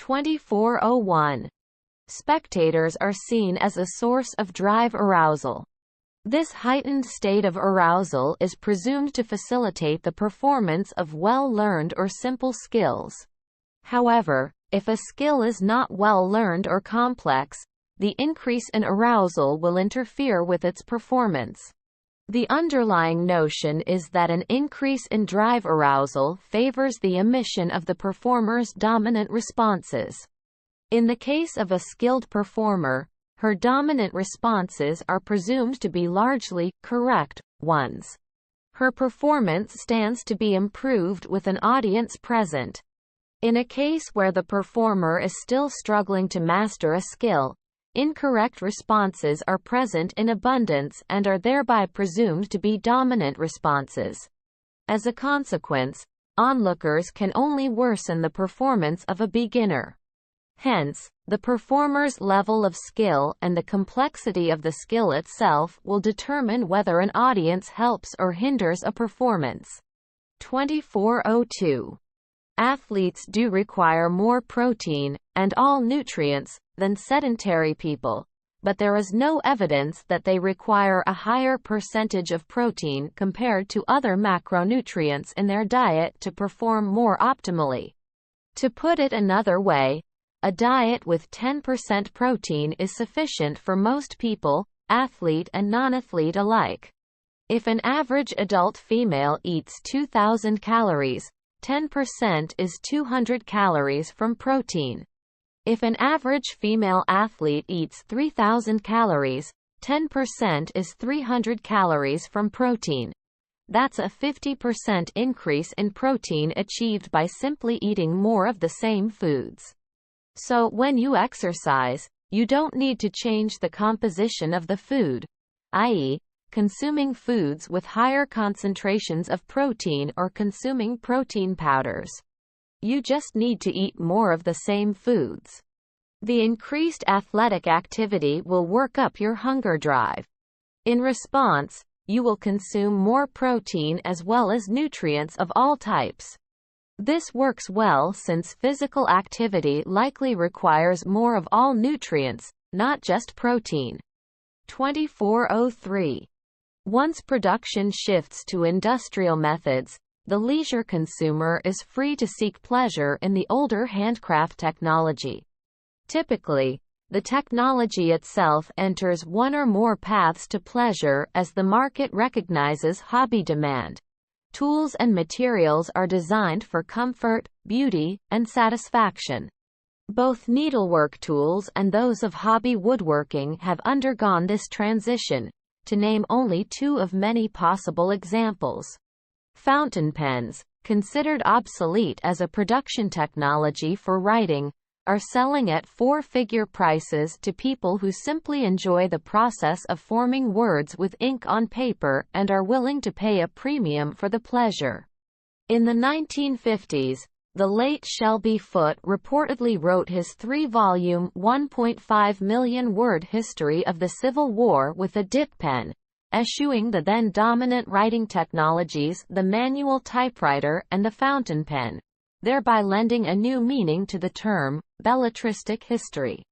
2401. Spectators are seen as a source of drive arousal. This heightened state of arousal is presumed to facilitate the performance of well-learned or simple skills. However, if a skill is not well-learned or complex, the increase in arousal will interfere with its performance. The underlying notion is that an increase in drive arousal favors the emission of the performer's dominant responses. In the case of a skilled performer, her dominant responses are presumed to be largely correct ones. Her performance stands to be improved with an audience present. In a case where the performer is still struggling to master a skill, incorrect responses are present in abundance and are thereby presumed to be dominant responses. As a consequence, onlookers can only worsen the performance of a beginner. Hence, the performer's level of skill and the complexity of the skill itself will determine whether an audience helps or hinders a performance. 2402. Athletes do require more protein, and all nutrients, than sedentary people, but there is no evidence that they require a higher percentage of protein compared to other macronutrients in their diet to perform more optimally. To put it another way, a diet with 10% protein is sufficient for most people, athlete and non-athlete alike. If an average adult female eats 2,000 calories, 10% is 200 calories from protein. If an average female athlete eats 3,000 calories, 10% is 300 calories from protein. That's a 50% increase in protein achieved by simply eating more of the same foods. So, when you exercise, you don't need to change the composition of the food, i.e., consuming foods with higher concentrations of protein or consuming protein powders. You just need to eat more of the same foods. The increased athletic activity will work up your hunger drive. In response, you will consume more protein as well as nutrients of all types. This works well since physical activity likely requires more of all nutrients, not just protein. 2403. Once production shifts to industrial methods, the leisure consumer is free to seek pleasure in the older handcraft technology. Typically, the technology itself enters one or more paths to pleasure as the market recognizes hobby demand. Tools and materials are designed for comfort, beauty, and satisfaction. Both needlework tools and those of hobby woodworking have undergone this transition, to name only two of many possible examples. Fountain pens, considered obsolete as a production technology for writing, are selling at four-figure prices to people who simply enjoy the process of forming words with ink on paper and are willing to pay a premium for the pleasure. In the 1950s, the late Shelby Foote reportedly wrote his 3-volume, 1.5 million-word history of the Civil War with a dip pen, eschewing the then dominant writing technologies, the manual typewriter and the fountain pen, thereby lending a new meaning to the term, belletristic history.